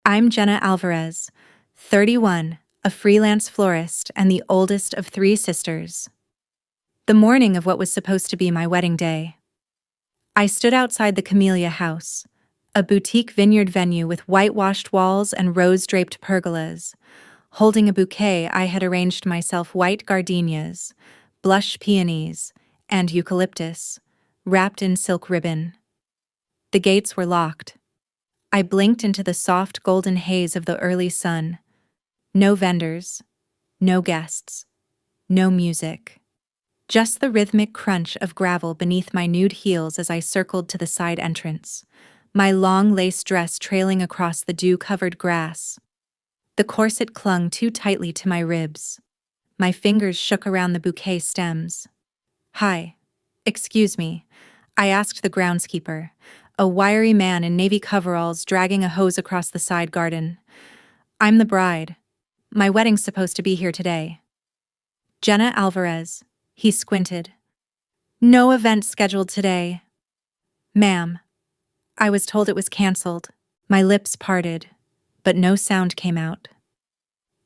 I'm Jenna Alvarez, 31, a freelance florist and the oldest of three sisters. The morning of what was supposed to be my wedding day, I stood outside the Camellia House, a boutique vineyard venue with whitewashed walls and rose-draped pergolas, holding a bouquet I had arranged myself: white gardenias, blush peonies, and eucalyptus, wrapped in silk ribbon. The gates were locked. I blinked into the soft golden haze of the early sun. No vendors, no guests, no music. Just the rhythmic crunch of gravel beneath my nude heels as I circled to the side entrance, my long lace dress trailing across the dew-covered grass. The corset clung too tightly to my ribs. My fingers shook around the bouquet stems. "Hi. Excuse me," I asked the groundskeeper, a wiry man in navy coveralls dragging a hose across the side garden. "I'm the bride. My wedding's supposed to be here today." "Jenna Alvarez." He squinted. "No event scheduled today." "Ma'am, I was told it was canceled." My lips parted, but no sound came out.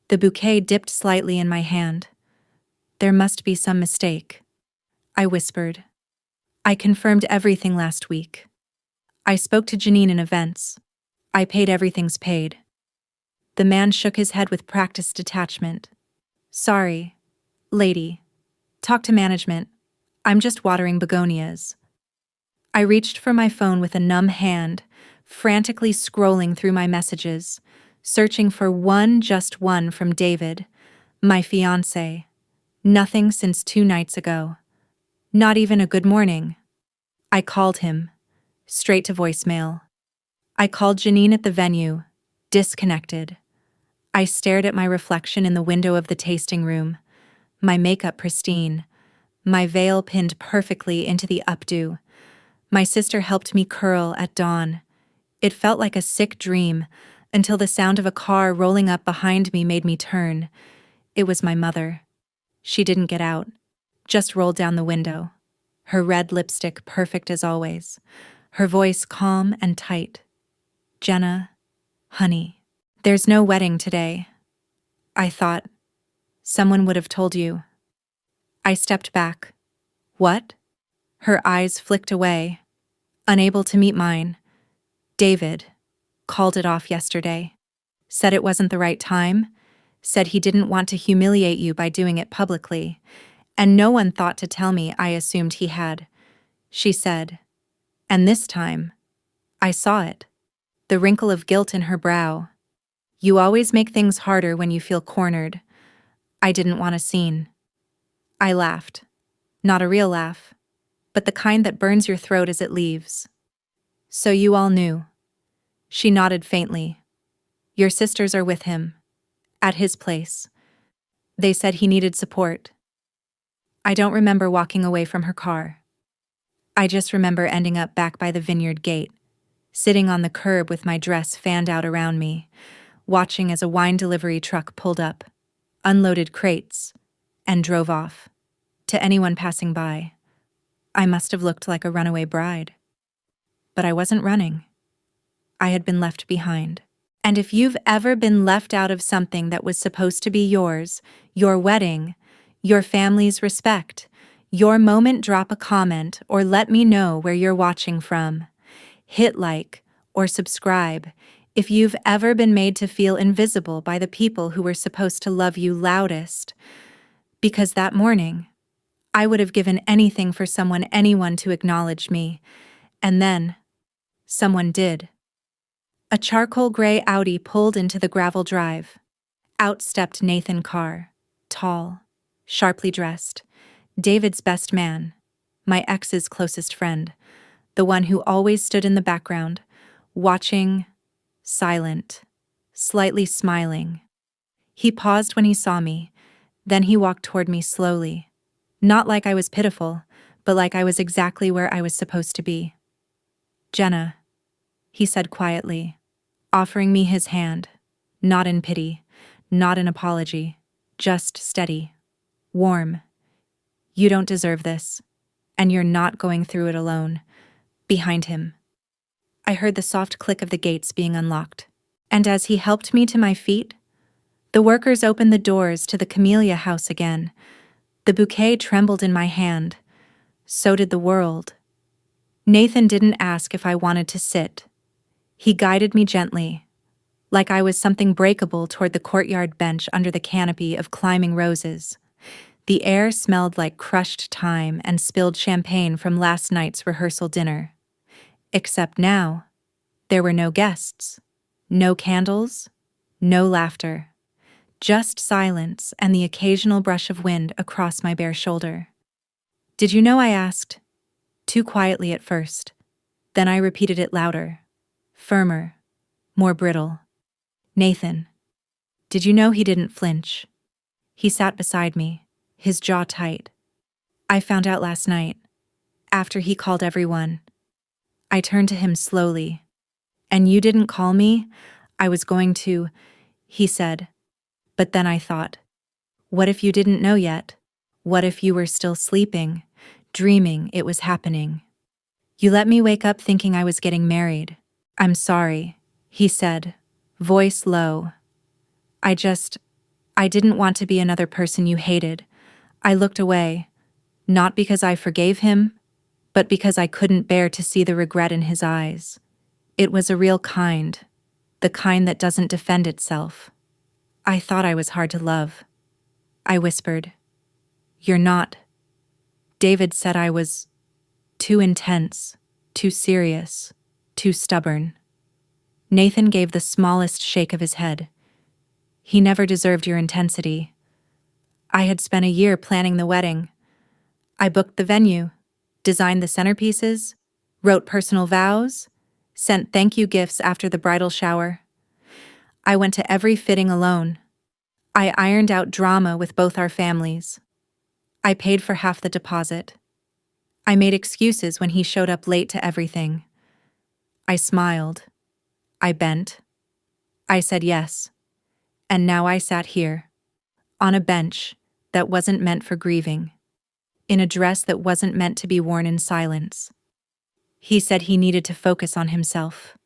The bouquet dipped slightly in my hand. "There must be some mistake," I whispered. "I confirmed everything last week. I spoke to Janine in events. I paid everything's paid." The man shook his head with practiced detachment. "Sorry, lady. Talk to management. I'm just watering begonias." I reached for my phone with a numb hand, frantically scrolling through my messages, searching for just one from David, my fiancé. Nothing since 2 nights ago. Not even a good morning. I called him, straight to voicemail. I called Janine at the venue, disconnected. I stared at my reflection in the window of the tasting room, my makeup pristine, my veil pinned perfectly into the updo. My sister helped me curl at dawn. It felt like a sick dream until the sound of a car rolling up behind me made me turn. It was my mother. She didn't get out, just rolled down the window, her red lipstick perfect as always, her voice calm and tight. "Jenna, honey, there's no wedding today." I thought, "Someone would have told you." I stepped back. "What?" Her eyes flicked away, unable to meet mine. "David called it off yesterday. Said it wasn't the right time. Said he didn't want to humiliate you by doing it publicly. And no one thought to tell me. I assumed he had," she said. And this time, I saw it. The wrinkle of guilt in her brow. "You always make things harder when you feel cornered." I didn't want a scene. I laughed. Not a real laugh, but the kind that burns your throat as it leaves. "So you all knew." She nodded faintly. "Your sisters are with him. At his place. They said he needed support." I don't remember walking away from her car. I just remember ending up back by the vineyard gate, sitting on the curb with my dress fanned out around me, watching as a wine delivery truck pulled up, unloaded crates, and drove off. To anyone passing by, I must have looked like a runaway bride. But I wasn't running. I had been left behind. And if you've ever been left out of something that was supposed to be yours, your wedding, your family's respect, your moment, drop a comment or let me know where you're watching from. Hit like or subscribe if you've ever been made to feel invisible by the people who were supposed to love you loudest. Because that morning, I would have given anything for anyone to acknowledge me. And then, someone did. A charcoal gray Audi pulled into the gravel drive. Out stepped Nathan Carr, tall, sharply dressed, David's best man, my ex's closest friend, the one who always stood in the background, watching, silent, slightly smiling. He paused when he saw me, then he walked toward me slowly, not like I was pitiful, but like I was exactly where I was supposed to be. "Jenna," he said quietly, offering me his hand, not in pity, not in apology, just steady, warm. "You don't deserve this, and you're not going through it alone." Behind him, I heard the soft click of the gates being unlocked, And as he helped me to my feet, the workers opened the doors to the camellia house again. The bouquet trembled in my hand. So did the world. Nathan didn't ask if I wanted to sit. He guided me gently, like I was something breakable toward the courtyard bench under the canopy of climbing roses. The air smelled like crushed thyme and spilled champagne from last night's rehearsal dinner. Except now, there were no guests, no candles, no laughter, just silence and the occasional brush of wind across my bare shoulder. "Did you know?" I asked, too quietly at first. Then I repeated it louder, firmer, more brittle. "Nathan, did you know?" He didn't flinch. He sat beside me, his jaw tight. "I found out last night, after he called everyone." I turned to him slowly. "And you didn't call me? I was going to," he said. But then I thought, what if you didn't know yet? What if you were still sleeping, dreaming it was happening? "You let me wake up thinking I was getting married." "I'm sorry," he said, voice low. I didn't want to be another person you hated." I looked away, not because I forgave him, but because I couldn't bear to see the regret in his eyes. It was a real kind, the kind that doesn't defend itself. "I thought I was hard to love," I whispered. "You're not." David said I was too intense, too serious, too stubborn. Nathan gave the smallest shake of his head. "He never deserved your intensity." I had spent a year planning the wedding. I booked the venue, designed the centerpieces, wrote personal vows, sent thank you gifts after the bridal shower. I went to every fitting alone. I ironed out drama with both our families. I paid for half the deposit. I made excuses when he showed up late to everything. I smiled. I bent. I said yes. And now I sat here, on a bench that wasn't meant for grieving, in a dress that wasn't meant to be worn in silence. He said he needed to focus on himself.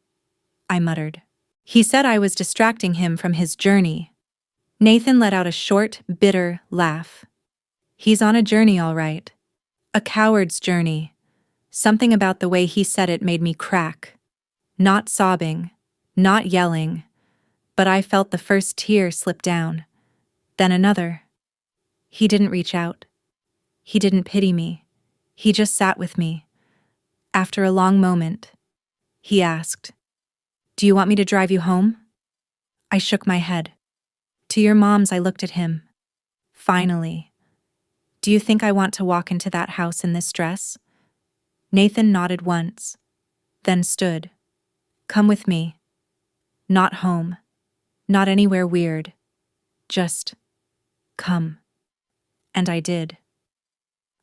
I muttered. He said I was distracting him from his journey. Nathan let out a short, bitter laugh. "He's on a journey, all right. A coward's journey." Something about the way he said it made me crack. Not sobbing, not yelling, but I felt the first tear slip down, then another. He didn't reach out. He didn't pity me. He just sat with me. After a long moment, he asked, "Do you want me to drive you home?" I shook my head. "To your mom's." I looked at him. "Finally. Do you think I want to walk into that house in this dress?" Nathan nodded once, then stood. "Come with me. Not home. Not anywhere weird. Just come." And I did.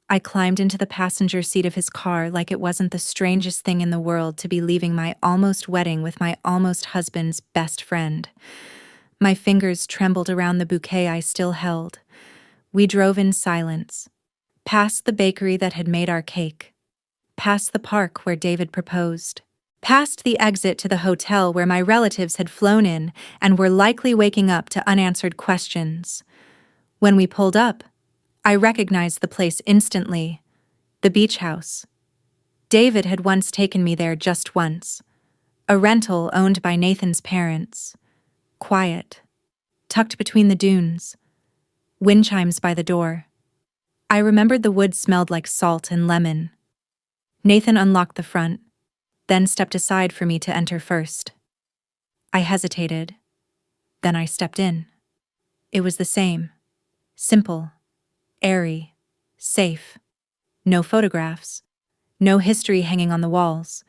I climbed into the passenger seat of his car like it wasn't the strangest thing in the world to be leaving my almost wedding with my almost husband's best friend. My fingers trembled around the bouquet I still held. We drove in silence, past the bakery that had made our cake, past the park where David proposed, past the exit to the hotel where my relatives had flown in and were likely waking up to unanswered questions. When we pulled up, I recognized the place instantly. The beach house. David had once taken me there just once. A rental owned by Nathan's parents. Quiet. Tucked between the dunes. Wind chimes by the door. I remembered the wood smelled like salt and lemon. Nathan unlocked the front, then stepped aside for me to enter first. I hesitated. Then I stepped in. It was the same. Simple. Airy. Safe. No photographs. No history hanging on the walls.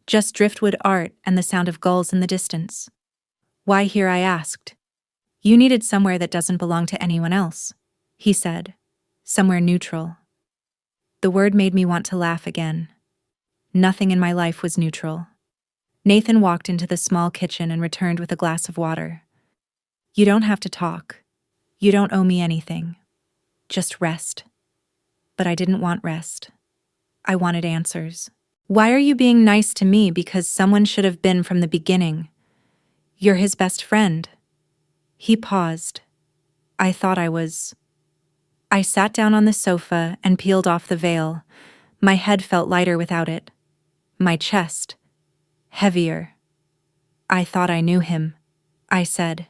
Just driftwood art and the sound of gulls in the distance. "Why here?" I asked. "You needed somewhere that doesn't belong to anyone else," he said. "Somewhere neutral." The word made me want to laugh again. Nothing in my life was neutral. Nathan walked into the small kitchen and returned with a glass of water. "You don't have to talk. You don't owe me anything. Just rest." But I didn't want rest. I wanted answers. "Why are you being nice to me because someone should have been from the beginning?" You're his best friend. He paused. I thought I was. I sat down on the sofa and peeled off the veil. My head felt lighter without it. My chest heavier. I thought I knew him, I said.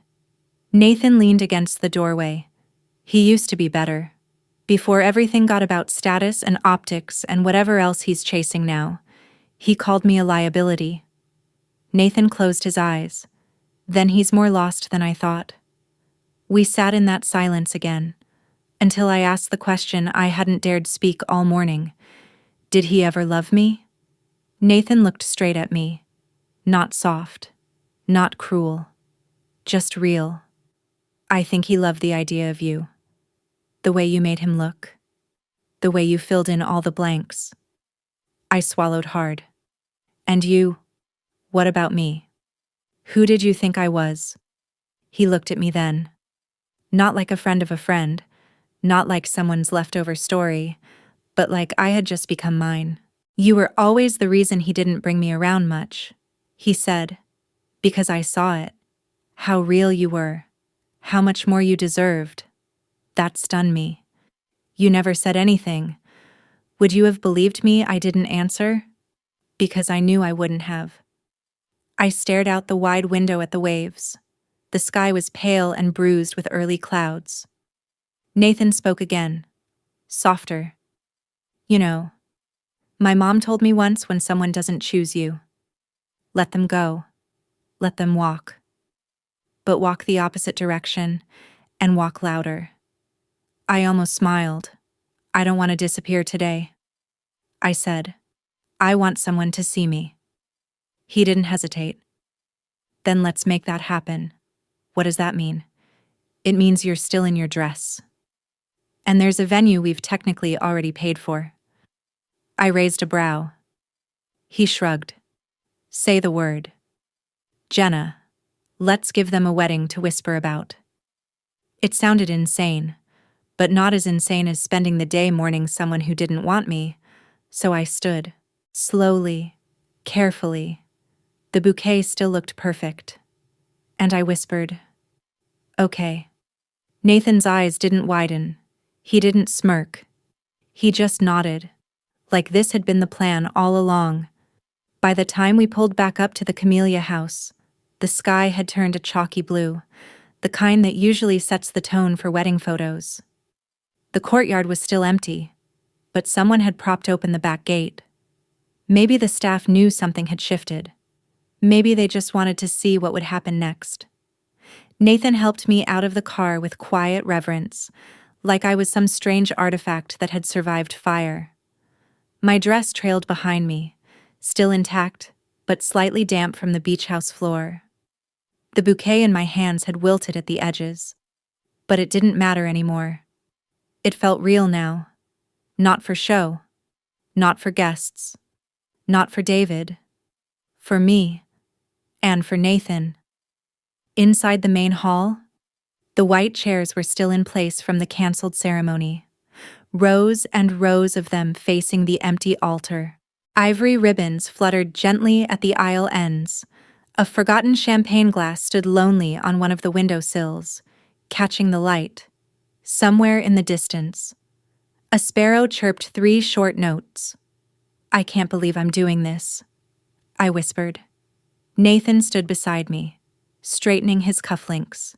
Nathan leaned against the doorway. He used to be better. Before everything got about status and optics and whatever else he's chasing now, he called me a liability. Nathan closed his eyes. Then he's more lost than I thought. We sat in that silence again, until I asked the question I hadn't dared speak all morning. Did he ever love me? Nathan looked straight at me. Not soft. Not cruel. Just real. I think he loved the idea of you. The way you made him look. The way you filled in all the blanks. I swallowed hard. And you? What about me? Who did you think I was? He looked at me then. Not like a friend of a friend, not like someone's leftover story, but like I had just become mine. You were always the reason he didn't bring me around much, he said, because I saw it. How real you were. How much more you deserved. That stunned me. You never said anything. Would you have believed me I didn't answer? Because I knew I wouldn't have. I stared out the wide window at the waves. The sky was pale and bruised with early clouds. Nathan spoke again, softer. You know, my mom told me once when someone doesn't choose you, let them go, let them walk. But walk the opposite direction and walk louder. I almost smiled. I don't want to disappear today. I said, I want someone to see me. He didn't hesitate. Then let's make that happen. What does that mean? It means you're still in your dress. And there's a venue we've technically already paid for. I raised a brow. He shrugged. Say the word. Jenna, let's give them a wedding to whisper about. It sounded insane, but not as insane as spending the day mourning someone who didn't want me, so I stood, slowly, carefully. The bouquet still looked perfect. And I whispered, okay. Nathan's eyes didn't widen. He didn't smirk. He just nodded, like this had been the plan all along. By the time we pulled back up to the Camellia house, the sky had turned a chalky blue, the kind that usually sets the tone for wedding photos. The courtyard was still empty, but someone had propped open the back gate. Maybe the staff knew something had shifted. Maybe they just wanted to see what would happen next. Nathan helped me out of the car with quiet reverence, like I was some strange artifact that had survived fire. My dress trailed behind me, still intact, but slightly damp from the beach house floor. The bouquet in my hands had wilted at the edges, but it didn't matter anymore. It felt real now. Not for show. Not for guests. Not for David. For me. And for Nathan. Inside the main hall, the white chairs were still in place from the canceled ceremony. Rows and rows of them facing the empty altar. Ivory ribbons fluttered gently at the aisle ends. A forgotten champagne glass stood lonely on one of the windowsills, catching the light. Somewhere in the distance, a sparrow chirped 3 short notes. I can't believe I'm doing this, I whispered. Nathan stood beside me, straightening his cufflinks.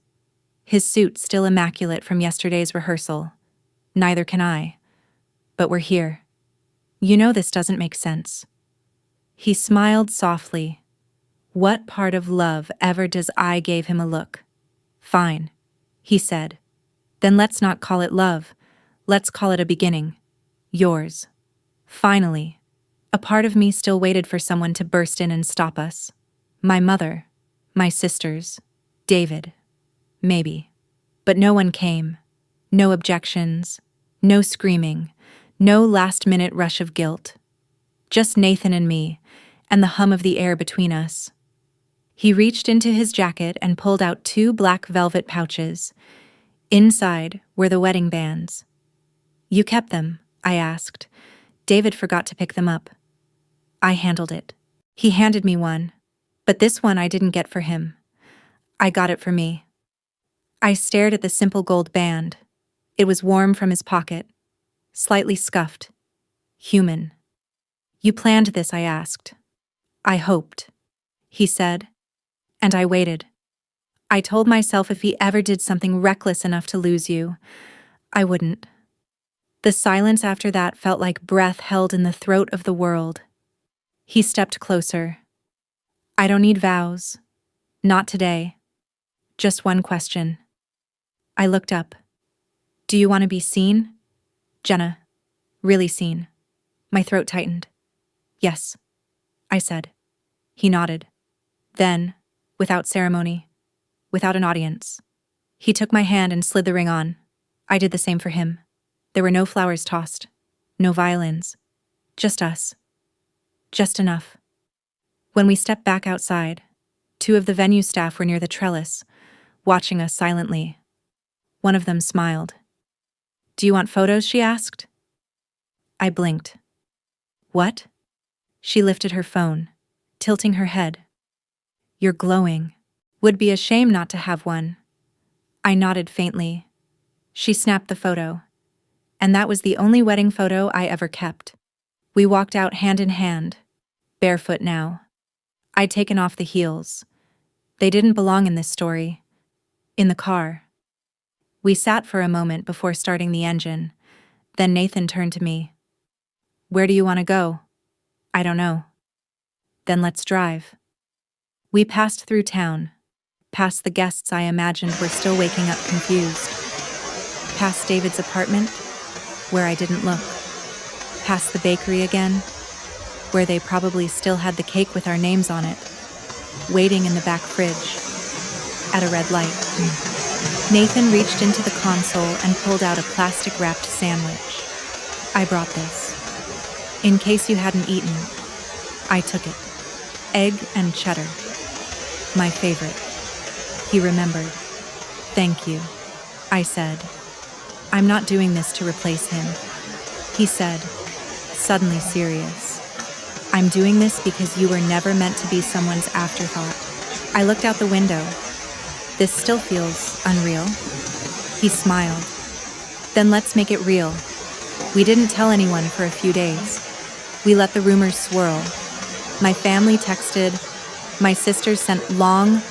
His suit still immaculate from yesterday's rehearsal. Neither can I. But we're here. You know this doesn't make sense. He smiled softly. What part of love ever does I gave him a look? Fine, he said. Then let's not call it love. Let's call it a beginning. Yours. Finally. A part of me still waited for someone to burst in and stop us. My mother. My sisters. David. Maybe. But no one came. No objections. No screaming. No last-minute rush of guilt. Just Nathan and me, and the hum of the air between us. He reached into his jacket and pulled out 2 black velvet pouches. Inside were the wedding bands. You kept them, I asked. David forgot to pick them up. I handled it. He handed me one, but this one I didn't get for him. I got it for me. I stared at the simple gold band. It was warm from his pocket, slightly scuffed, human. You planned this, I asked. I hoped, he said, and I waited. I told myself if he ever did something reckless enough to lose you, I wouldn't. The silence after that felt like breath held in the throat of the world. He stepped closer. I don't need vows. Not today. Just one question. I looked up. Do you want to be seen? Jenna. Really seen. My throat tightened. Yes, I said. He nodded. Then, without ceremony, without an audience, he took my hand and slid the ring on. I did the same for him. There were no flowers tossed, no violins, just us. Just enough. When we stepped back outside, 2 of the venue staff were near the trellis, watching us silently. One of them smiled. Do you want photos? She asked. I blinked. What? She lifted her phone, tilting her head. You're glowing. Would be a shame not to have one. I nodded faintly. She snapped the photo. And that was the only wedding photo I ever kept. We walked out hand in hand, barefoot now. I'd taken off the heels. They didn't belong in this story. In the car. We sat for a moment before starting the engine. Then Nathan turned to me. Where do you want to go? I don't know. Then let's drive. We passed through town, past the guests I imagined were still waking up confused, past David's apartment, where I didn't look, past the bakery again, where they probably still had the cake with our names on it, waiting in the back fridge, at a red light. Nathan reached into the console and pulled out a plastic-wrapped sandwich. I brought this. In case you hadn't eaten, I took it. Egg and cheddar. My favorite. He remembered. Thank you, I said. I'm not doing this to replace him, he said, suddenly serious. I'm doing this because you were never meant to be someone's afterthought. I looked out the window. This still feels unreal. He smiled. Then let's make it real. We didn't tell anyone for a few days. We let the rumors swirl. My family texted. My sisters sent long,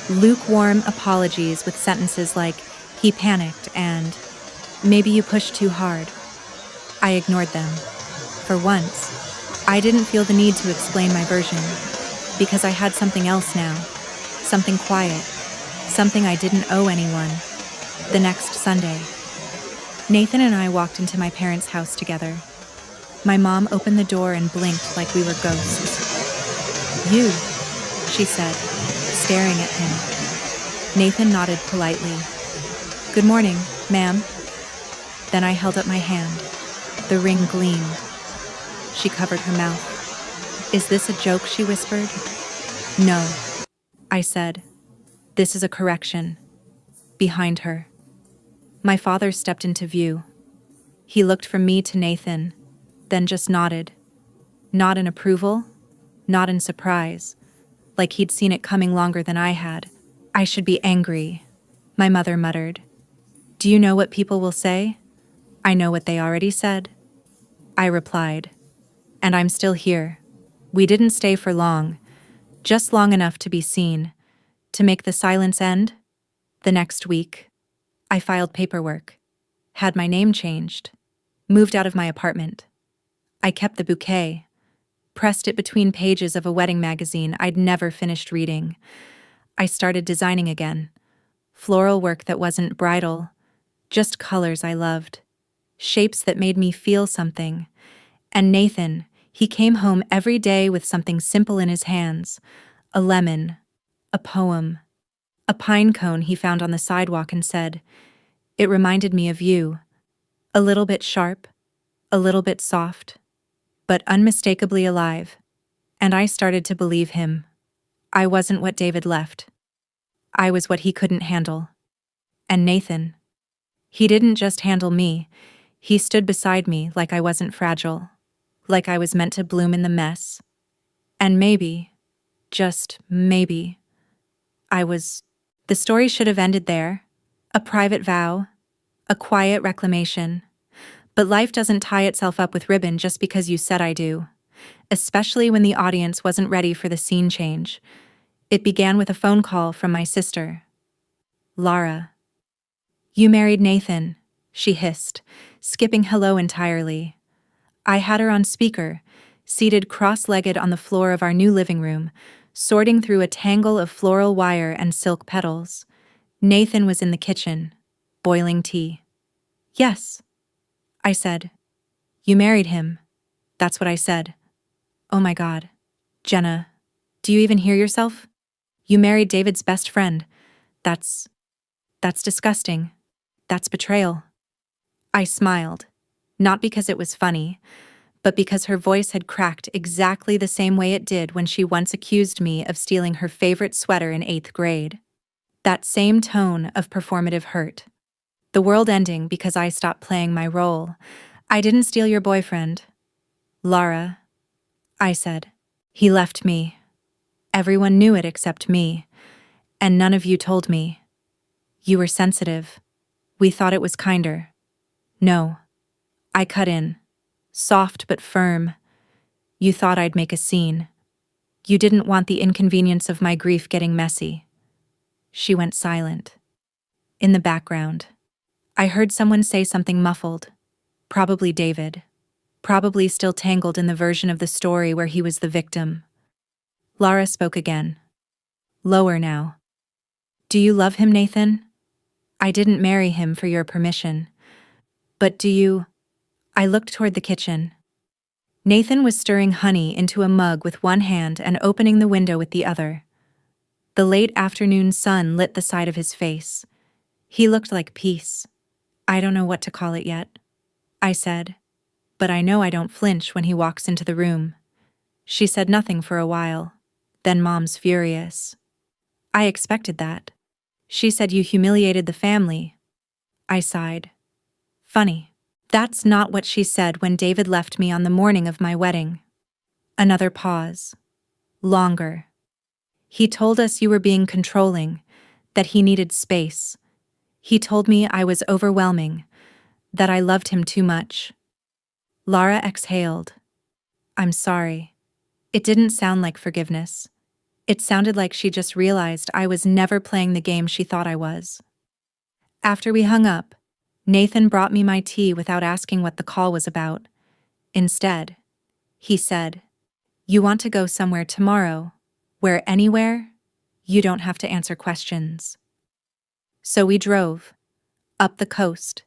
lukewarm apologies with sentences like, he panicked and, maybe you pushed too hard. I ignored them. For once, I didn't feel the need to explain my version, because I had something else now. Something quiet. Something I didn't owe anyone. The next Sunday, Nathan and I walked into my parents' house together. My mom opened the door and blinked like we were ghosts. You, she said, staring at him. Nathan nodded politely. Good morning, ma'am. Then I held up my hand. The ring gleamed. She covered her mouth. Is this a joke? She whispered. No, I said. This is a correction. Behind her. My father stepped into view. He looked from me to Nathan, then just nodded. Not in approval, not in surprise, like he'd seen it coming longer than I had. I should be angry, my mother muttered. Do you know what people will say? I know what they already said. I replied. And I'm still here. We didn't stay for long, just long enough to be seen. To make the silence end, the next week, I filed paperwork, had my name changed, moved out of my apartment. I kept the bouquet, pressed it between pages of a wedding magazine I'd never finished reading. I started designing again, floral work that wasn't bridal, just colors I loved, shapes that made me feel something. And Nathan, he came home every day with something simple in his hands, a lemon, a poem, a pine cone he found on the sidewalk and said, it reminded me of you, a little bit sharp, a little bit soft, but unmistakably alive. And I started to believe him. I wasn't what David left. I was what he couldn't handle. And Nathan, he didn't just handle me, he stood beside me like I wasn't fragile, like I was meant to bloom in the mess. And maybe, just maybe, I was The story should have ended there. A private vow, a quiet reclamation. But life doesn't tie itself up with ribbon just because you said I do, especially when the audience wasn't ready for the scene change. It began with a phone call from my sister. Lara. You married Nathan, she hissed, skipping hello entirely. I had her on speaker, seated cross-legged on the floor of our new living room, sorting through a tangle of floral wire and silk petals. Nathan was in the kitchen, boiling tea. Yes, I said. You married him. That's what I said. Oh my God. Jenna, do you even hear yourself? You married David's best friend. That's disgusting. That's betrayal. I smiled, not because it was funny, but because her voice had cracked exactly the same way it did when she once accused me of stealing her favorite sweater in 8th grade. That same tone of performative hurt. The world ending because I stopped playing my role. I didn't steal your boyfriend. Lara, I said. He left me. Everyone knew it except me. And none of you told me. You were sensitive. We thought it was kinder. No. I cut in. Soft but firm. You thought I'd make a scene. You didn't want the inconvenience of my grief getting messy. She went silent. In the background, I heard someone say something muffled. Probably David. Probably still tangled in the version of the story where he was the victim. Lara spoke again. Lower now. Do you love him, Nathan? I didn't marry him for your permission. But do you? I looked toward the kitchen. Nathan was stirring honey into a mug with one hand and opening the window with the other. The late afternoon sun lit the side of his face. He looked like peace. I don't know what to call it yet, I said. But I know I don't flinch when he walks into the room. She said nothing for a while. Then Mom's furious. I expected that. She said you humiliated the family. I sighed. Funny. That's not what she said when David left me on the morning of my wedding. Another pause. Longer. He told us you were being controlling, that he needed space. He told me I was overwhelming, that I loved him too much. Lara exhaled. I'm sorry. It didn't sound like forgiveness. It sounded like she just realized I was never playing the game she thought I was. After we hung up, Nathan brought me my tea without asking what the call was about. Instead, he said, You want to go somewhere tomorrow, where anywhere, you don't have to answer questions. So we drove, up the coast,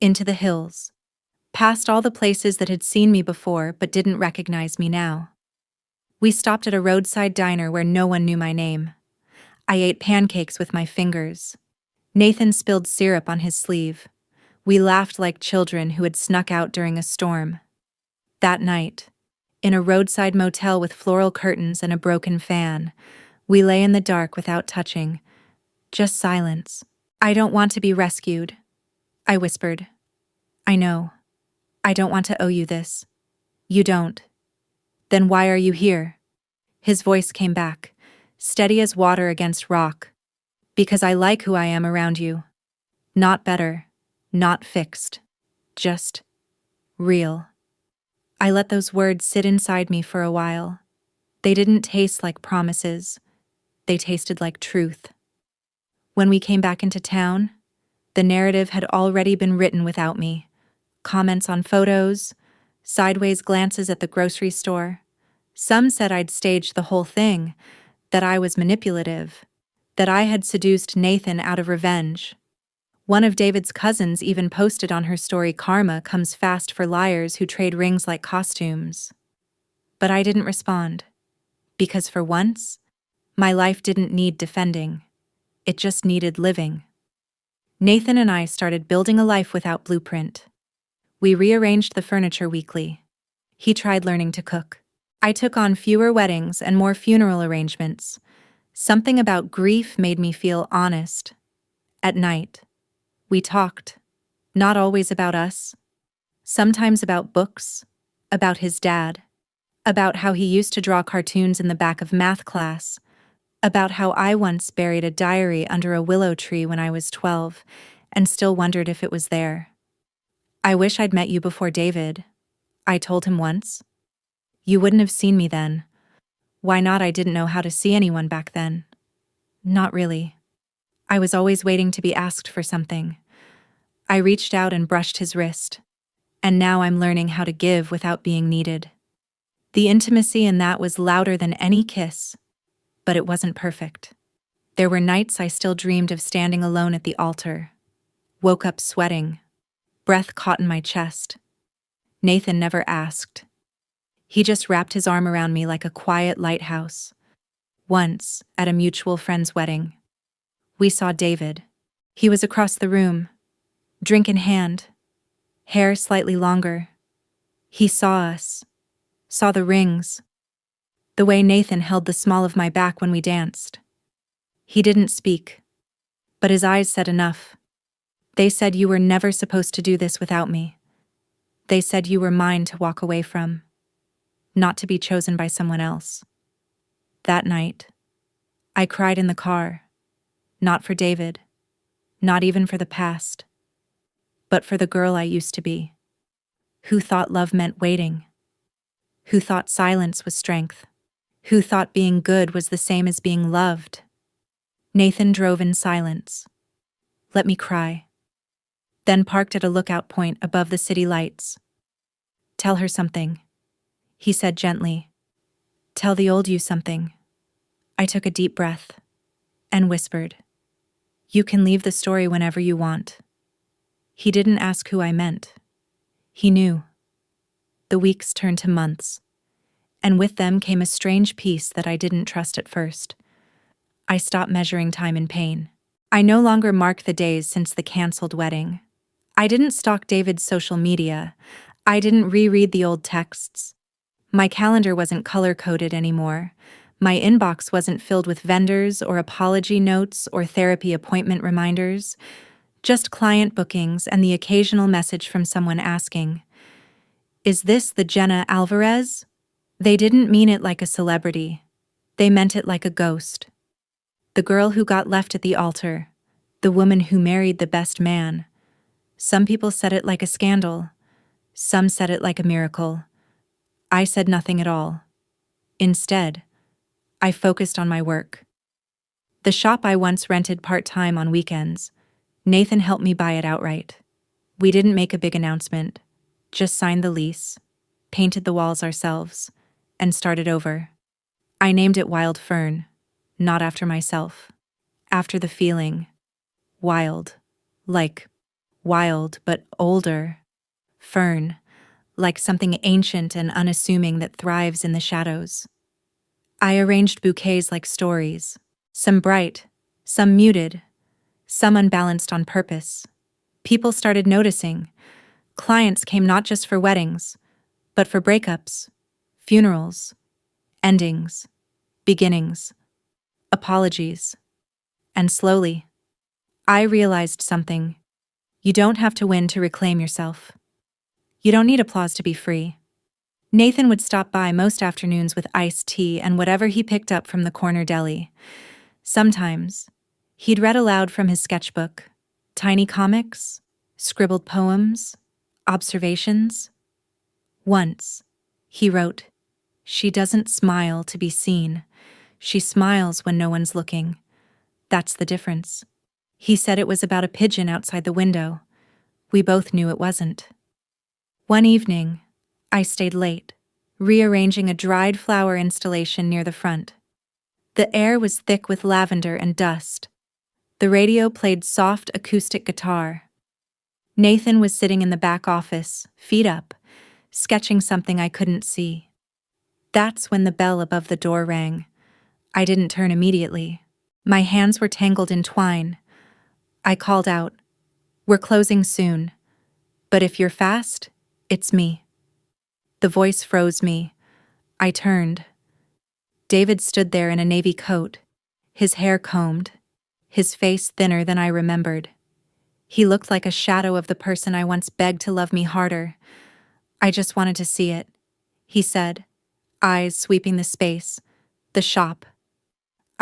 into the hills, past all the places that had seen me before but didn't recognize me now. We stopped at a roadside diner where no one knew my name. I ate pancakes with my fingers. Nathan spilled syrup on his sleeve. We laughed like children who had snuck out during a storm. That night, in a roadside motel with floral curtains and a broken fan, we lay in the dark without touching. Just silence. I don't want to be rescued, I whispered. I know. I don't want to owe you this. You don't. Then why are you here? His voice came back, steady as water against rock. Because I like who I am around you. Not better, not fixed, just real. I let those words sit inside me for a while. They didn't taste like promises. They tasted like truth. When we came back into town, the narrative had already been written without me. Comments on photos, sideways glances at the grocery store. Some said I'd staged the whole thing, that I was manipulative, that I had seduced Nathan out of revenge. One of David's cousins even posted on her story, Karma comes fast for liars who trade rings like costumes. But I didn't respond, because for once, my life didn't need defending. It just needed living. Nathan and I started building a life without blueprint. We rearranged the furniture weekly. He tried learning to cook. I took on fewer weddings and more funeral arrangements. Something about grief made me feel honest. At night, we talked, not always about us, sometimes about books, about his dad, about how he used to draw cartoons in the back of math class, about how I once buried a diary under a willow tree when I was 12 and still wondered if it was there. I wish I'd met you before David, I told him once. You wouldn't have seen me then. Why not? I didn't know how to see anyone back then. Not really. I was always waiting to be asked for something. I reached out and brushed his wrist. And now I'm learning how to give without being needed. The intimacy in that was louder than any kiss, but it wasn't perfect. There were nights I still dreamed of standing alone at the altar. Woke up sweating. Breath caught in my chest. Nathan never asked. He just wrapped his arm around me like a quiet lighthouse. Once, at a mutual friend's wedding, we saw David. He was across the room, drink in hand, hair slightly longer. He saw us, saw the rings, the way Nathan held the small of my back when we danced. He didn't speak, but his eyes said enough. They said you were never supposed to do this without me. They said you were mine to walk away from, not to be chosen by someone else. That night, I cried in the car, not for David, not even for the past, but for the girl I used to be, who thought love meant waiting, who thought silence was strength, who thought being good was the same as being loved. Nathan drove in silence, let me cry, then parked at a lookout point above the city lights. Tell her something, he said gently. Tell the old you something. I took a deep breath and whispered, you can leave the story whenever you want. He didn't ask who I meant. He knew. The weeks turned to months, and with them came a strange peace that I didn't trust at first. I stopped measuring time in pain. I no longer marked the days since the canceled wedding. I didn't stalk David's social media. I didn't reread the old texts. My calendar wasn't color-coded anymore. My inbox wasn't filled with vendors or apology notes or therapy appointment reminders, just client bookings and the occasional message from someone asking, is this the Jenna Alvarez? They didn't mean it like a celebrity. They meant it like a ghost. The girl who got left at the altar, the woman who married the best man. Some people said it like a scandal. Some said it like a miracle. I said nothing at all. Instead, I focused on my work. The shop I once rented part-time on weekends, Nathan helped me buy it outright. We didn't make a big announcement, just signed the lease, painted the walls ourselves, and started over. I named it Wild Fern, not after myself, after the feeling. Wild, like wild but older. Fern, like something ancient and unassuming that thrives in the shadows. I arranged bouquets like stories, some bright, some muted, some unbalanced on purpose. People started noticing. Clients came not just for weddings, but for breakups, funerals, endings, beginnings, apologies. And slowly, I realized something. You don't have to win to reclaim yourself. You don't need applause to be free. Nathan would stop by most afternoons with iced tea and whatever he picked up from the corner deli. Sometimes, he'd read aloud from his sketchbook, tiny comics, scribbled poems, observations. Once, he wrote, she doesn't smile to be seen. She smiles when no one's looking. That's the difference. He said it was about a pigeon outside the window. We both knew it wasn't. One evening, I stayed late, rearranging a dried flower installation near the front. The air was thick with lavender and dust. The radio played soft acoustic guitar. Nathan was sitting in the back office, feet up, sketching something I couldn't see. That's when the bell above the door rang. I didn't turn immediately. My hands were tangled in twine. I called out, we're closing soon, but if you're fast, it's me. The voice froze me. I turned. David stood there in a navy coat, his hair combed, his face thinner than I remembered. He looked like a shadow of the person I once begged to love me harder. I just wanted to see it, he said, eyes sweeping the space, the shop.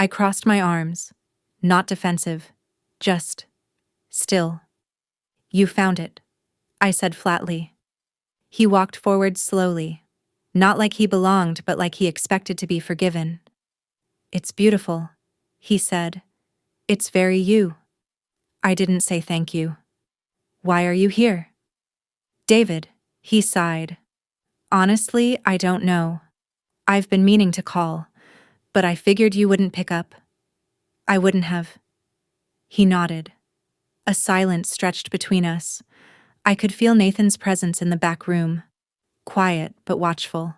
I crossed my arms, not defensive, just still. You found it, I said flatly. He walked forward slowly, not like he belonged but like he expected to be forgiven. It's beautiful, he said. It's very you. I didn't say thank you. Why are you here? David, he sighed. Honestly, I don't know. I've been meaning to call, but I figured you wouldn't pick up. I wouldn't have. He nodded. A silence stretched between us. I could feel Nathan's presence in the back room, quiet but watchful.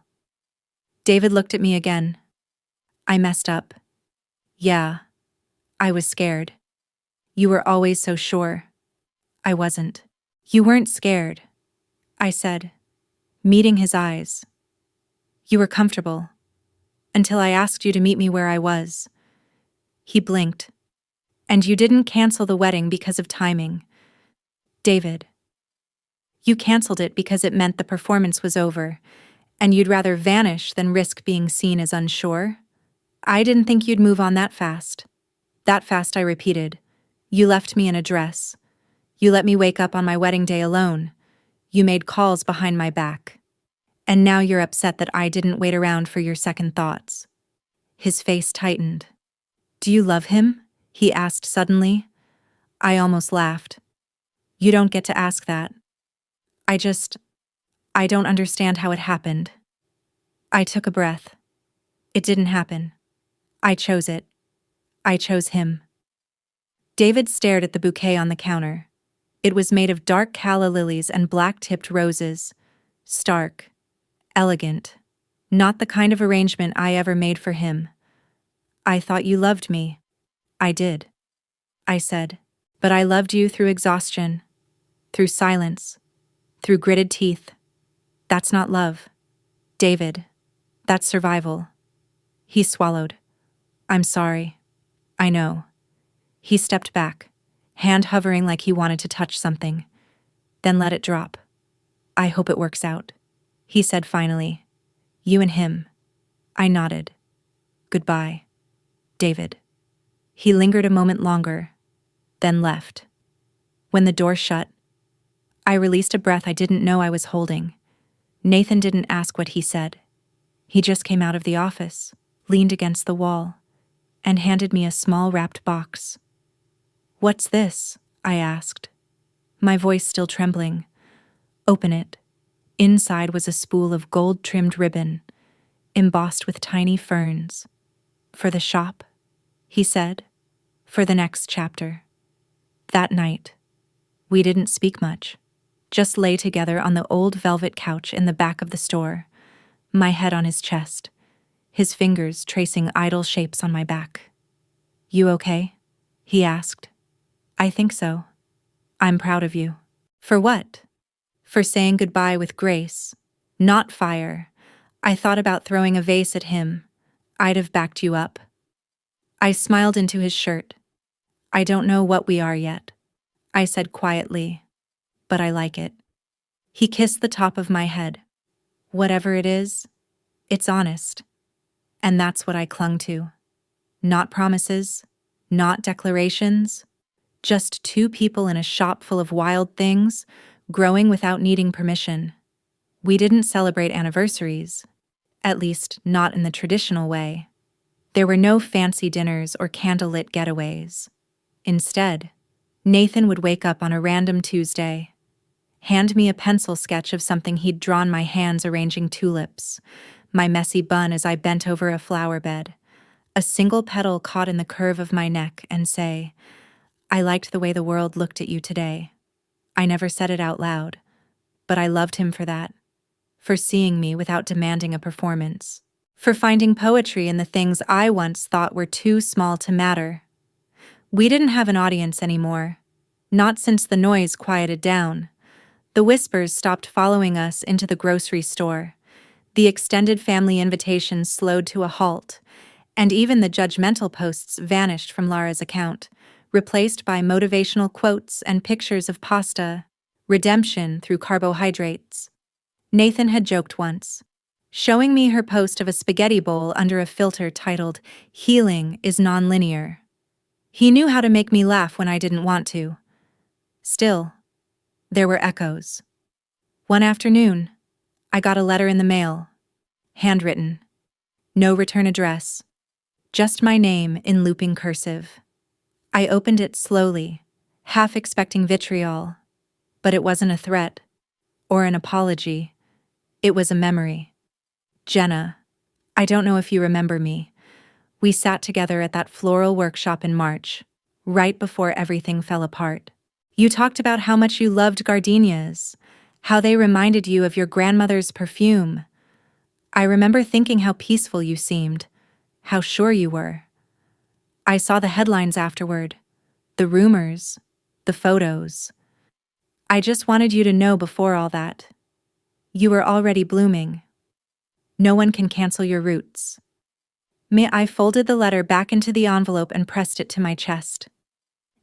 David looked at me again. I messed up. Yeah, I was scared. You were always so sure. I wasn't. You weren't scared, I said, meeting his eyes. You were comfortable, until I asked you to meet me where I was. He blinked. And you didn't cancel the wedding because of timing. David. You canceled it because it meant the performance was over, and you'd rather vanish than risk being seen as unsure. I didn't think you'd move on that fast. That fast, I repeated. You left me in a dress. You let me wake up on my wedding day alone. You made calls behind my back. And now you're upset that I didn't wait around for your second thoughts. His face tightened. Do you love him? He asked suddenly. I almost laughed. You don't get to ask that. I don't understand how it happened. I took a breath. It didn't happen. I chose it. I chose him. David stared at the bouquet on the counter. It was made of dark calla lilies and black-tipped roses. Stark. Elegant. Not the kind of arrangement I ever made for him. I thought you loved me. I did. I said. But I loved you through exhaustion. Through silence. Through gritted teeth. That's not love. David. That's survival. He swallowed. I'm sorry. I know. He stepped back, hand hovering like he wanted to touch something, then let it drop. I hope it works out, he said finally. You and him. I nodded. Goodbye, David. He lingered a moment longer, then left. When the door shut, I released a breath I didn't know I was holding. Nathan didn't ask what he said. He just came out of the office, leaned against the wall, and handed me a small wrapped box. What's this? I asked, my voice still trembling. Open it. Inside was a spool of gold-trimmed ribbon, embossed with tiny ferns. For the shop, he said, for the next chapter. That night, we didn't speak much, just lay together on the old velvet couch in the back of the store, my head on his chest, his fingers tracing idle shapes on my back. You okay? He asked. I think so. I'm proud of you. For what? For saying goodbye with grace, not fire. I thought about throwing a vase at him. I'd have backed you up. I smiled into his shirt. I don't know what we are yet, I said quietly, but I like it. He kissed the top of my head. Whatever it is, it's honest. And that's what I clung to. Not promises, not declarations, just two people in a shop full of wild things, growing without needing permission. We didn't celebrate anniversaries, at least not in the traditional way. There were no fancy dinners or candlelit getaways. Instead, Nathan would wake up on a random Tuesday, hand me a pencil sketch of something he'd drawn, my hands arranging tulips, my messy bun as I bent over a flower bed, a single petal caught in the curve of my neck, and say, I liked the way the world looked at you today. I never said it out loud, but I loved him for that, for seeing me without demanding a performance, for finding poetry in the things I once thought were too small to matter. We didn't have an audience anymore, not since the noise quieted down. The whispers stopped following us into the grocery store. The extended family invitations slowed to a halt, and even the judgmental posts vanished from Lara's account, replaced by motivational quotes and pictures of pasta, redemption through carbohydrates. Nathan had joked once. showing me her post of a spaghetti bowl under a filter titled, "Healing is Nonlinear." He knew how to make me laugh when I didn't want to. Still, there were echoes. One afternoon, I got a letter in the mail. Handwritten. No return address. Just my name in looping cursive. I opened it slowly, half expecting vitriol. But it wasn't a threat. Or an apology. It was a memory. Jenna, I don't know if you remember me. We sat together at that floral workshop in March, right before everything fell apart. You talked about how much you loved gardenias, how they reminded you of your grandmother's perfume. I remember thinking how peaceful you seemed, how sure you were. I saw the headlines afterward, the rumors, the photos. I just wanted you to know before all that. You were already blooming. No one can cancel your roots. I folded the letter back into the envelope and pressed it to my chest.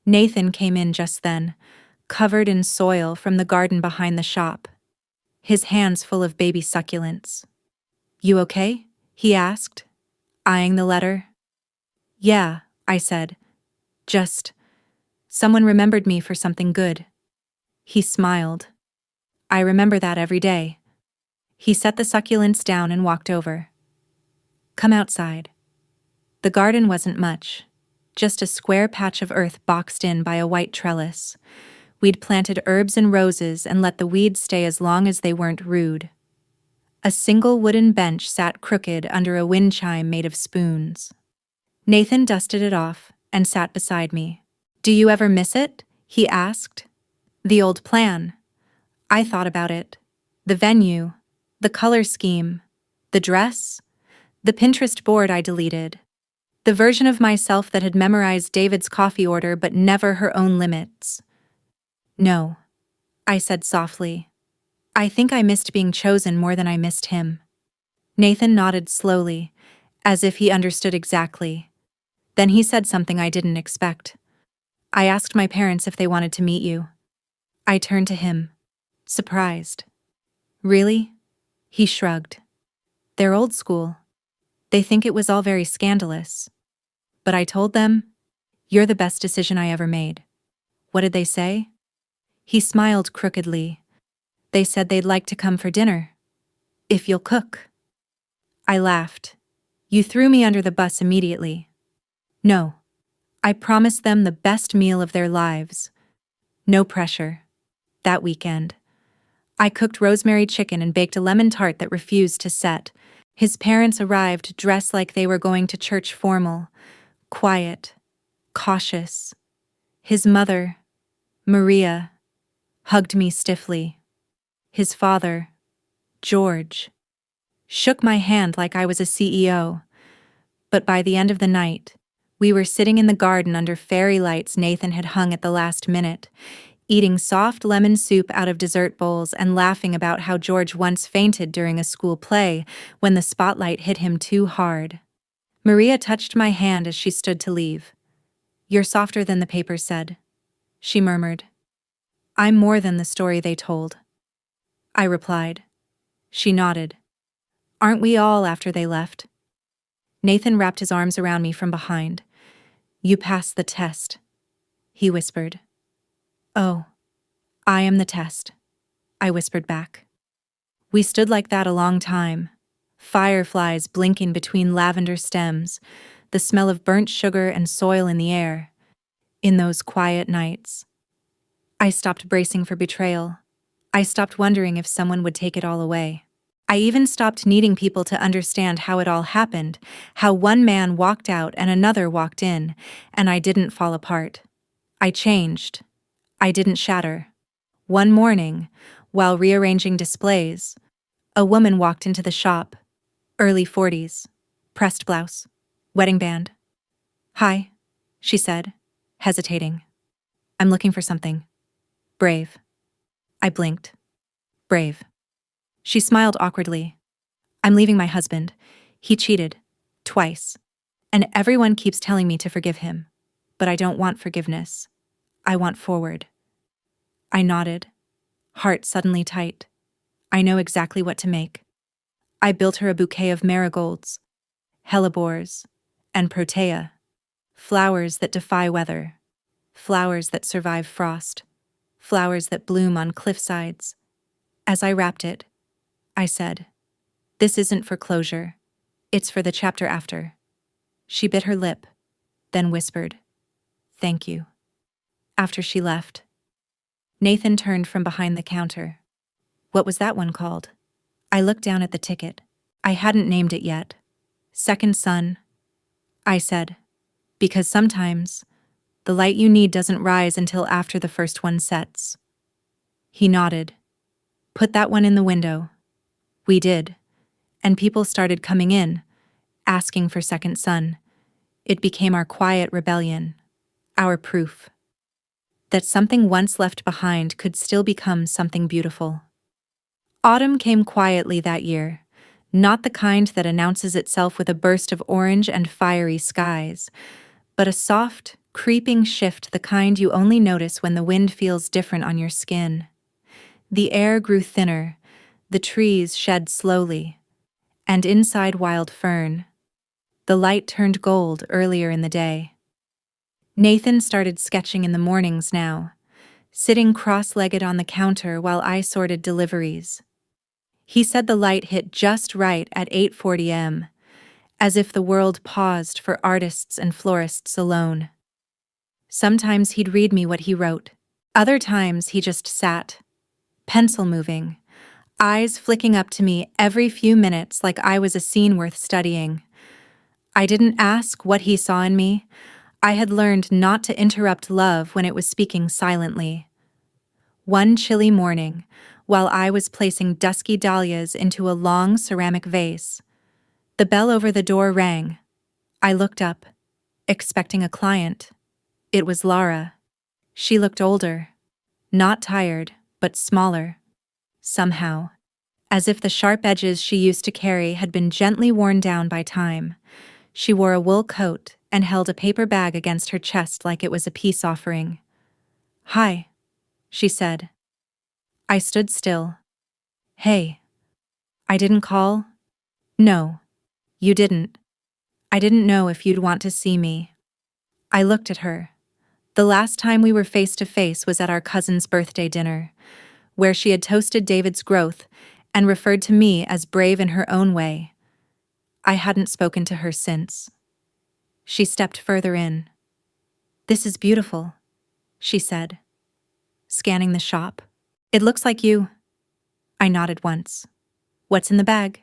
Nathan came in just then, covered in soil from the garden behind the shop, his hands full of baby succulents. "You okay?" he asked, eyeing the letter. "Yeah," I said. Someone remembered me for something good." He smiled. "I remember that every day." He set the succulents down and walked over. "Come outside." The garden wasn't much, just a square patch of earth boxed in by a white trellis. We'd planted herbs and roses and let the weeds stay as long as they weren't rude. A single wooden bench sat crooked under a wind chime made of spoons. Nathan dusted it off and sat beside me. "Do you ever miss it?" he asked. "The old plan." I thought about it. The venue, the color scheme, the dress, the Pinterest board I deleted. The version of myself that had memorized David's coffee order but never her own limits. "No," I said softly. "I think I missed being chosen more than I missed him." Nathan nodded slowly, as if he understood exactly. Then he said something I didn't expect. "I asked my parents if they wanted to meet you." I turned to him, surprised. "Really?" He shrugged. "They're old school. They think it was all very scandalous." But I told them, "You're the best decision I ever made." "What did they say?" He smiled crookedly. "They said they'd like to come for dinner. If you'll cook." I laughed. "You threw me under the bus immediately." "No. I promised them the best meal of their lives. No pressure." That weekend, I cooked rosemary chicken and baked a lemon tart that refused to set. His parents arrived dressed like they were going to church formal, quiet, cautious. His mother, Maria, hugged me stiffly. His father, George, shook my hand like I was a CEO. But by the end of the night, we were sitting in the garden under fairy lights Nathan had hung at the last minute, eating soft lemon soup out of dessert bowls and laughing about how George once fainted during a school play when the spotlight hit him too hard. Maria touched my hand as she stood to leave. "You're softer than the paper said," she murmured. "I'm more than the story they told," I replied. She nodded. "Aren't we all after they left?" Nathan wrapped his arms around me from behind. "You passed the test," he whispered. "Oh, I am the test," I whispered back. We stood like that a long time, fireflies blinking between lavender stems, the smell of burnt sugar and soil in the air. In those quiet nights, I stopped bracing for betrayal. I stopped wondering if someone would take it all away. I even stopped needing people to understand how it all happened, how one man walked out and another walked in, and I didn't fall apart. I changed. I didn't shatter. One morning, while rearranging displays, a woman walked into the shop, early 40s, pressed blouse, wedding band. "Hi," she said, hesitating. "I'm looking for something. Brave." I blinked. "Brave." She smiled awkwardly. "I'm leaving my husband. He cheated. Twice. And everyone keeps telling me to forgive him. But I don't want forgiveness. I want forward." I nodded, heart suddenly tight. I know exactly what to make. I built her a bouquet of marigolds, hellebores, and protea, flowers that defy weather, flowers that survive frost, flowers that bloom on cliffsides. As I wrapped it, I said, "This isn't for closure. It's for the chapter after." She bit her lip, then whispered, "Thank you." After she left, Nathan turned from behind the counter. "What was that one called?" I looked down at the ticket. I hadn't named it yet. "Second Sun," I said, "because sometimes the light you need doesn't rise until after the first one sets." He nodded. "Put that one in the window." We did, and people started coming in, asking for Second Sun. It became our quiet rebellion, our proof that something once left behind could still become something beautiful. Autumn came quietly that year, not the kind that announces itself with a burst of orange and fiery skies, but a soft, creeping shift, the kind you only notice when the wind feels different on your skin. The air grew thinner, the trees shed slowly, and inside Wild Fern, the light turned gold earlier in the day. Nathan started sketching in the mornings now, sitting cross-legged on the counter while I sorted deliveries. He said the light hit just right at 8:40 am, as if the world paused for artists and florists alone. Sometimes he'd read me what he wrote. Other times he just sat, pencil moving, eyes flicking up to me every few minutes like I was a scene worth studying. I didn't ask what he saw in me. I had learned not to interrupt love when it was speaking silently. One chilly morning, while I was placing dusky dahlias into a long ceramic vase, the bell over the door rang. I looked up, expecting a client. It was Lara. She looked older, not tired, but smaller, somehow, as if the sharp edges she used to carry had been gently worn down by time. She wore a wool coat and held a paper bag against her chest like it was a peace offering. "Hi," she said. I stood still. "Hey. I didn't call?" "No, you didn't. I didn't know if you'd want to see me." I looked at her. The last time we were face to face was at our cousin's birthday dinner, where she had toasted David's growth and referred to me as brave in her own way. I hadn't spoken to her since. She stepped further in. "This is beautiful," she said, scanning the shop. "It looks like you." I nodded once. "What's in the bag?"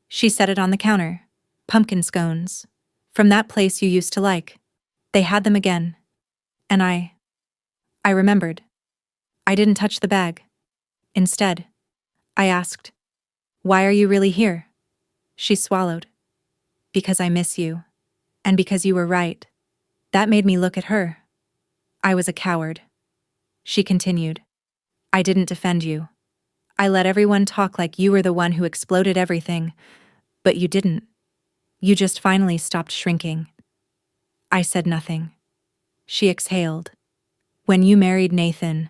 She set it on the counter. "Pumpkin scones. From that place you used to like. They had them again." And I remembered. I didn't touch the bag. Instead, I asked, "Why are you really here?" She swallowed. "Because I miss you. And because you were right." That made me look at her. I was a coward. She continued. "I didn't defend you. I let everyone talk like you were the one who exploded everything, but you didn't. You just finally stopped shrinking." I said nothing. She exhaled. "When you married Nathan,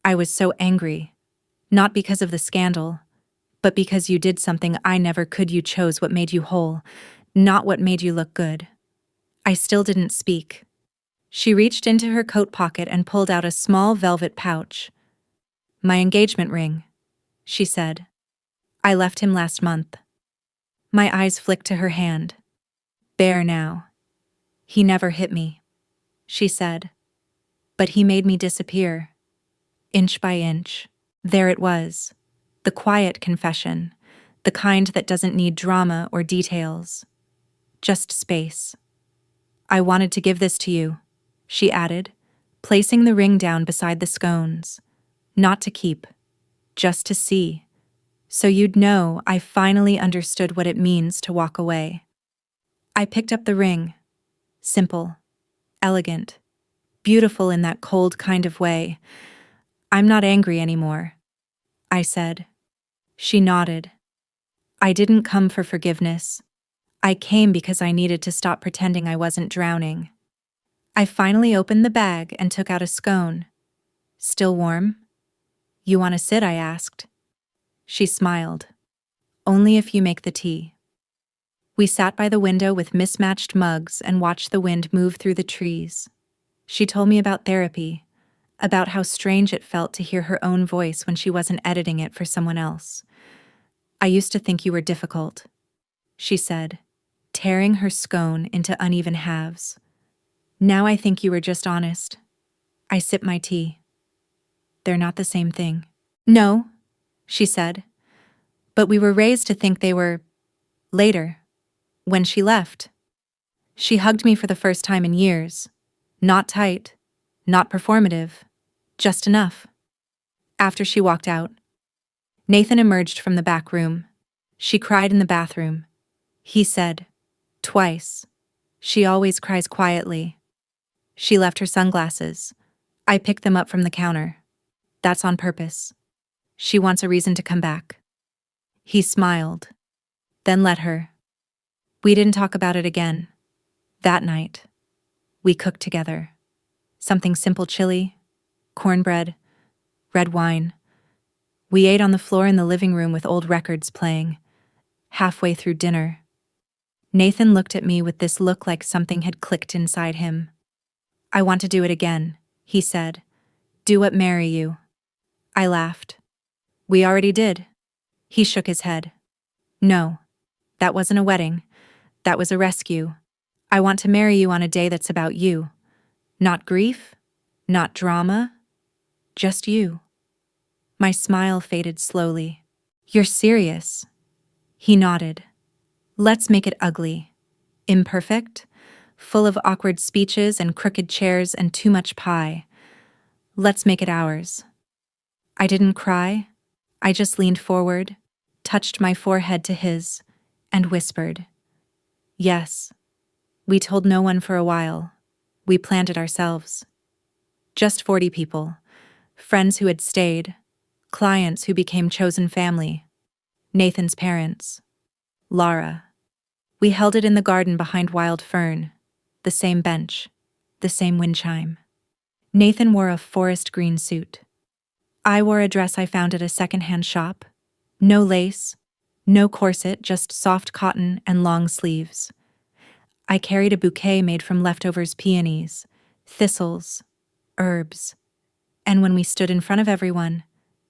I was so angry. Not because of the scandal, but because you did something I never could. You chose what made you whole, not what made you look good." I still didn't speak. She reached into her coat pocket and pulled out a small velvet pouch. "My engagement ring," she said. "I left him last month." My eyes flicked to her hand. "Bare now. He never hit me," she said. "But he made me disappear. Inch by inch." There it was. The quiet confession. The kind that doesn't need drama or details. Just space. "I wanted to give this to you," she added, placing the ring down beside the scones. "Not to keep. Just to see. So you'd know I finally understood what it means to walk away." I picked up the ring. Simple. Elegant. Beautiful in that cold kind of way. "I'm not angry anymore," I said. She nodded. "I didn't come for forgiveness. I came because I needed to stop pretending I wasn't drowning." I finally opened the bag and took out a scone. "Still warm?" "You want to sit?" I asked. She smiled. Only if you make the tea. We sat by the window with mismatched mugs and watched the wind move through the trees. She told me about therapy, about how strange it felt to hear her own voice when she wasn't editing it for someone else. I used to think you were difficult, she said, tearing her scone into uneven halves. Now I think you were just honest. I sip my tea. They're not the same thing. No, she said, but we were raised to think they were later, when she left. She hugged me for the first time in years. Not tight, not performative, just enough. After she walked out, Nathan emerged from the back room. She cried in the bathroom. He said, twice. She always cries quietly. She left her sunglasses. I picked them up from the counter. That's on purpose. She wants a reason to come back. He smiled, then let her. We didn't talk about it again. That night, we cooked together. Something simple, chili, cornbread, red wine. We ate on the floor in the living room with old records playing. Halfway through dinner, Nathan looked at me with this look like something had clicked inside him. I want to do it again, he said. Do what marry you. I laughed. We already did. He shook his head. No, that wasn't a wedding. That was a rescue. I want to marry you on a day that's about you. Not grief, not drama, just you. My smile faded slowly. You're serious? He nodded. Let's make it ugly. Imperfect, full of awkward speeches and crooked chairs and too much pie. Let's make it ours. I didn't cry. I just leaned forward, touched my forehead to his, and whispered. Yes. We told no one for a while. We planned it ourselves. Just 40 people. Friends who had stayed. Clients who became chosen family. Nathan's parents. Lara. We held it in the garden behind wild fern. The same bench. The same wind chime. Nathan wore a forest green suit. I wore a dress I found at a secondhand shop. No lace. No corset, just soft cotton and long sleeves. I carried a bouquet made from leftovers peonies, thistles, herbs. And when we stood in front of everyone,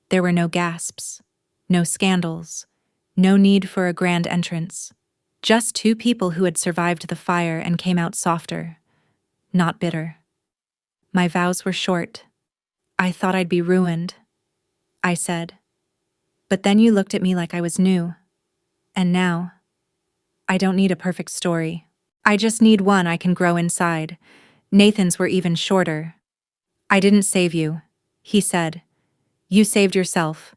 there were no gasps, no scandals, no need for a grand entrance. Just two people who had survived the fire and came out softer, not bitter. My vows were short. I thought I'd be ruined, I said. But then you looked at me like I was new. And now, I don't need a perfect story. I just need one I can grow inside. Nathan's were even shorter. I didn't save you, he said. You saved yourself.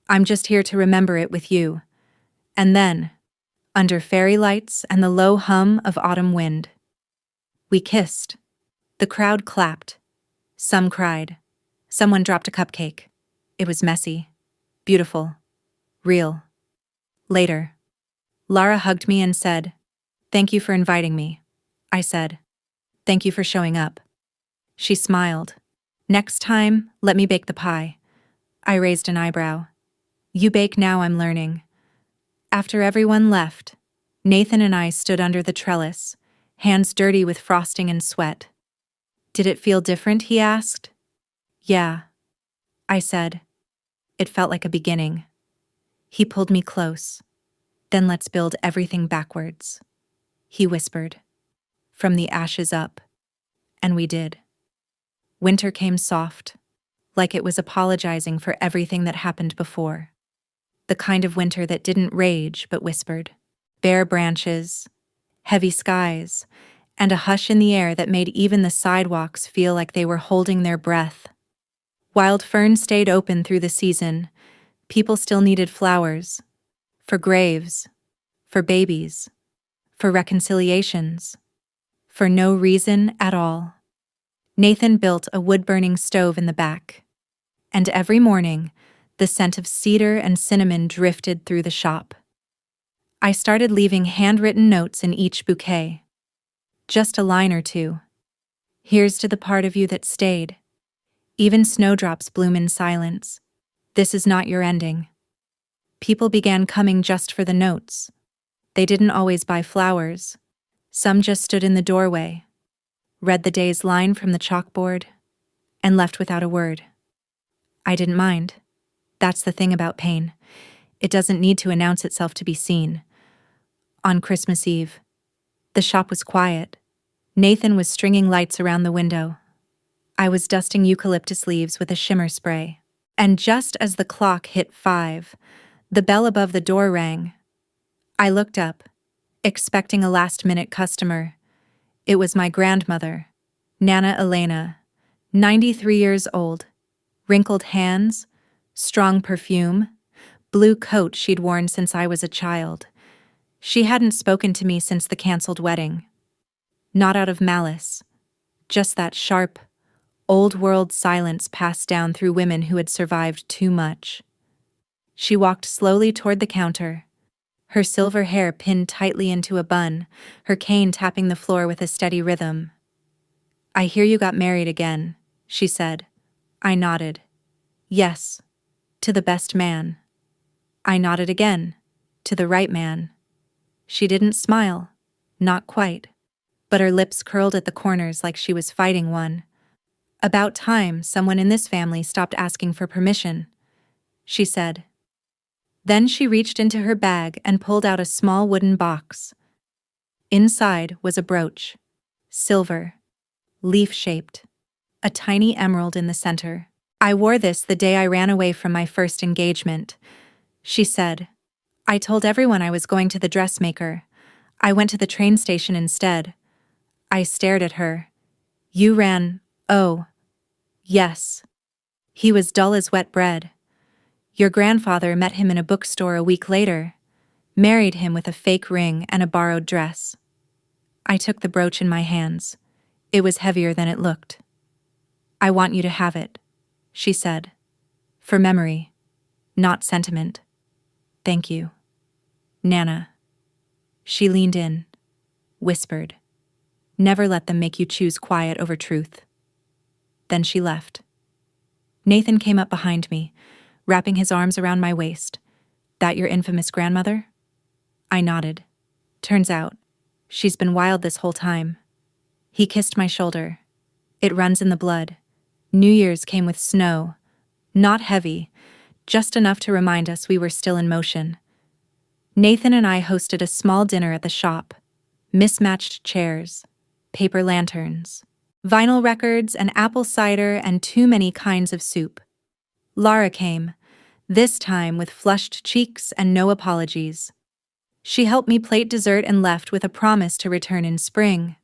I'm just here to remember it with you. And then, under fairy lights and the low hum of autumn wind, we kissed. The crowd clapped. Some cried. Someone dropped a cupcake. It was messy, beautiful, real. Later, Lara hugged me and said, "Thank you for inviting me." I said, "Thank you for showing up." She smiled. "Next time, let me bake the pie." I raised an eyebrow. "You bake now, I'm learning." After everyone left, Nathan and I stood under the trellis, hands dirty with frosting and sweat. "Did it feel different?" he asked. "Yeah," I said. It felt like a beginning. He pulled me close. "Then let's build everything backwards," he whispered. "From the ashes up." And we did. Winter came soft, like it was apologizing for everything that happened before. The kind of winter that didn't rage but whispered. Bare branches, heavy skies, and a hush in the air that made even the sidewalks feel like they were holding their breath. Wild fern stayed open through the season. People still needed flowers. For graves. For babies. For reconciliations. For no reason at all. Nathan built a wood-burning stove in the back. And every morning, the scent of cedar and cinnamon drifted through the shop. I started leaving handwritten notes in each bouquet. Just a line or two. "Here's to the part of you that stayed. Even snowdrops bloom in silence. This is not your ending." People began coming just for the notes. They didn't always buy flowers. Some just stood in the doorway, read the day's line from the chalkboard, and left without a word. I didn't mind. That's the thing about pain. It doesn't need to announce itself to be seen. On Christmas Eve, the shop was quiet. Nathan was stringing lights around the window. I was dusting eucalyptus leaves with a shimmer spray. And just as the clock hit 5, the bell above the door rang. I looked up, expecting a last-minute customer. It was my grandmother, Nana Elena, 93 years old, wrinkled hands, strong perfume, blue coat she'd worn since I was a child. She hadn't spoken to me since the canceled wedding. Not out of malice, just that sharp, old-world silence passed down through women who had survived too much. She walked slowly toward the counter, her silver hair pinned tightly into a bun, her cane tapping the floor with a steady rhythm. "I hear you got married again," she said. I nodded. "Yes, to the best man." I nodded again, "To the right man." She didn't smile, not quite, but her lips curled at the corners like she was fighting one. "About time someone in this family stopped asking for permission," she said. Then she reached into her bag and pulled out a small wooden box. Inside was a brooch, silver, leaf-shaped, a tiny emerald in the center. "I wore this the day I ran away from my first engagement," she said. "I told everyone I was going to the dressmaker. I went to the train station instead." I stared at her. "You ran, oh, yes." He was dull as wet bread. "Your grandfather met him in a bookstore a week later, married him with a fake ring and a borrowed dress." I took the brooch in my hands. It was heavier than it looked. "I want you to have it," she said. "For memory, not sentiment. Thank you. Nana." She leaned in, whispered, "Never let them make you choose quiet over truth." Then she left. Nathan came up behind me, wrapping his arms around my waist. "That your infamous grandmother?" I nodded. "Turns out, she's been wild this whole time." He kissed my shoulder. "It runs in the blood." New Year's came with snow. Not heavy, just enough to remind us we were still in motion. Nathan and I hosted a small dinner at the shop. Mismatched chairs, paper lanterns, vinyl records, and apple cider, and too many kinds of soup. Lara came, this time with flushed cheeks and no apologies. She helped me plate dessert and left with a promise to return in spring.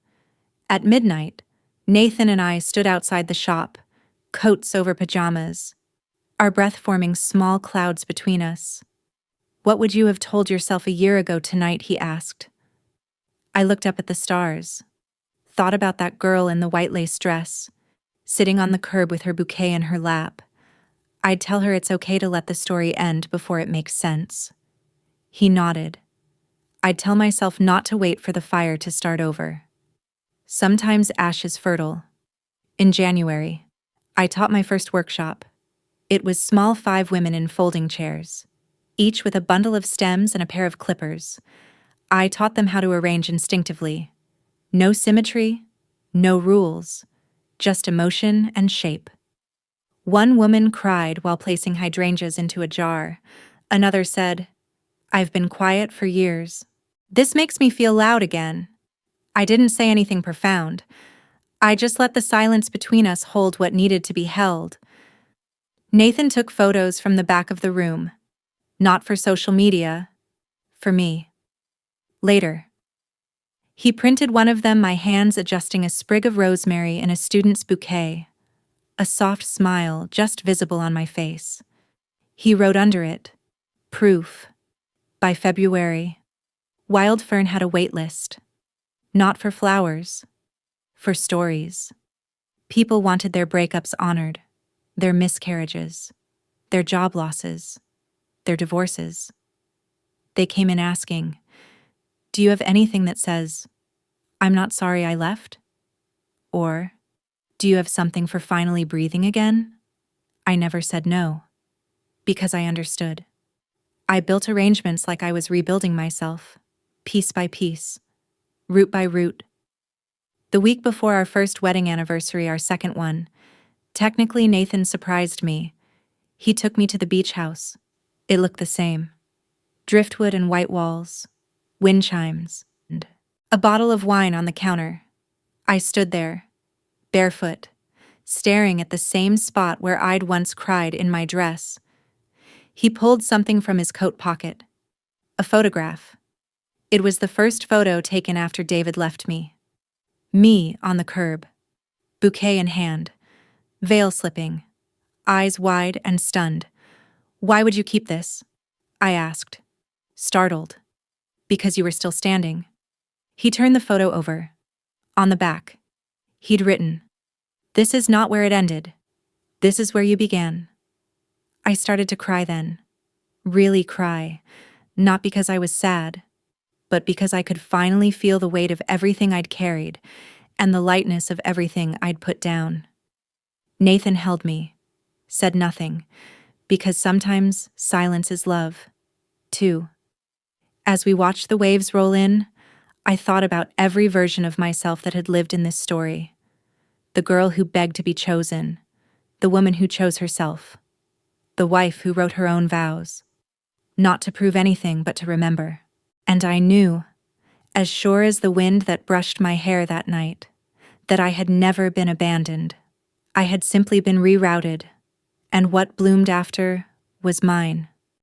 At midnight, Nathan and I stood outside the shop, coats over pajamas, our breath forming small clouds between us. "What would you have told yourself a year ago tonight?" he asked. I looked up at the stars, thought about that girl in the white lace dress, sitting on the curb with her bouquet in her lap. I'd tell her it's okay to let the story end before it makes sense. He nodded. I'd tell myself not to wait for the fire to start over. Sometimes ash is fertile. In January, I taught my first workshop. It was small 5 women in folding chairs, each with a bundle of stems and a pair of clippers. I taught them how to arrange instinctively. No symmetry, no rules, just emotion and shape. One woman cried while placing hydrangeas into a jar. Another said, "I've been quiet for years. This makes me feel loud again." I didn't say anything profound. I just let the silence between us hold what needed to be held. Nathan took photos from the back of the room. Not for social media, for me. Later, he printed one of them, my hands adjusting a sprig of rosemary in a student's bouquet. A soft smile just visible on my face. He wrote under it, "Proof. By February." Wild Fern had a wait list. Not for flowers, for stories. People wanted their breakups honored, their miscarriages, their job losses, their divorces. They came in asking, "Do you have anything that says, 'I'm not sorry I left'? Or, 'Do you have something for finally breathing again?'" I never said no, because I understood. I built arrangements like I was rebuilding myself, piece by piece, root by root. The week before our first wedding anniversary, our second one, technically Nathan surprised me. He took me to the beach house. It looked the same. Driftwood and white walls, wind chimes, and a bottle of wine on the counter. I stood there, barefoot, staring at the same spot where I'd once cried in my dress. He pulled something from his coat pocket. A photograph. It was the first photo taken after David left me. Me on the curb, bouquet in hand, veil slipping, eyes wide and stunned. "Why would you keep this?" I asked, startled. "Because you were still standing." He turned the photo over. On the back, he'd written, "This is not where it ended. This is where you began." I started to cry then. Really cry. Not because I was sad, but because I could finally feel the weight of everything I'd carried and the lightness of everything I'd put down. Nathan held me, said nothing, because sometimes silence is love, too. As we watched the waves roll in, I thought about every version of myself that had lived in this story. The girl who begged to be chosen, the woman who chose herself, the wife who wrote her own vows, not to prove anything but to remember. And I knew, as sure as the wind that brushed my hair that night, that I had never been abandoned. I had simply been rerouted, and what bloomed after was mine.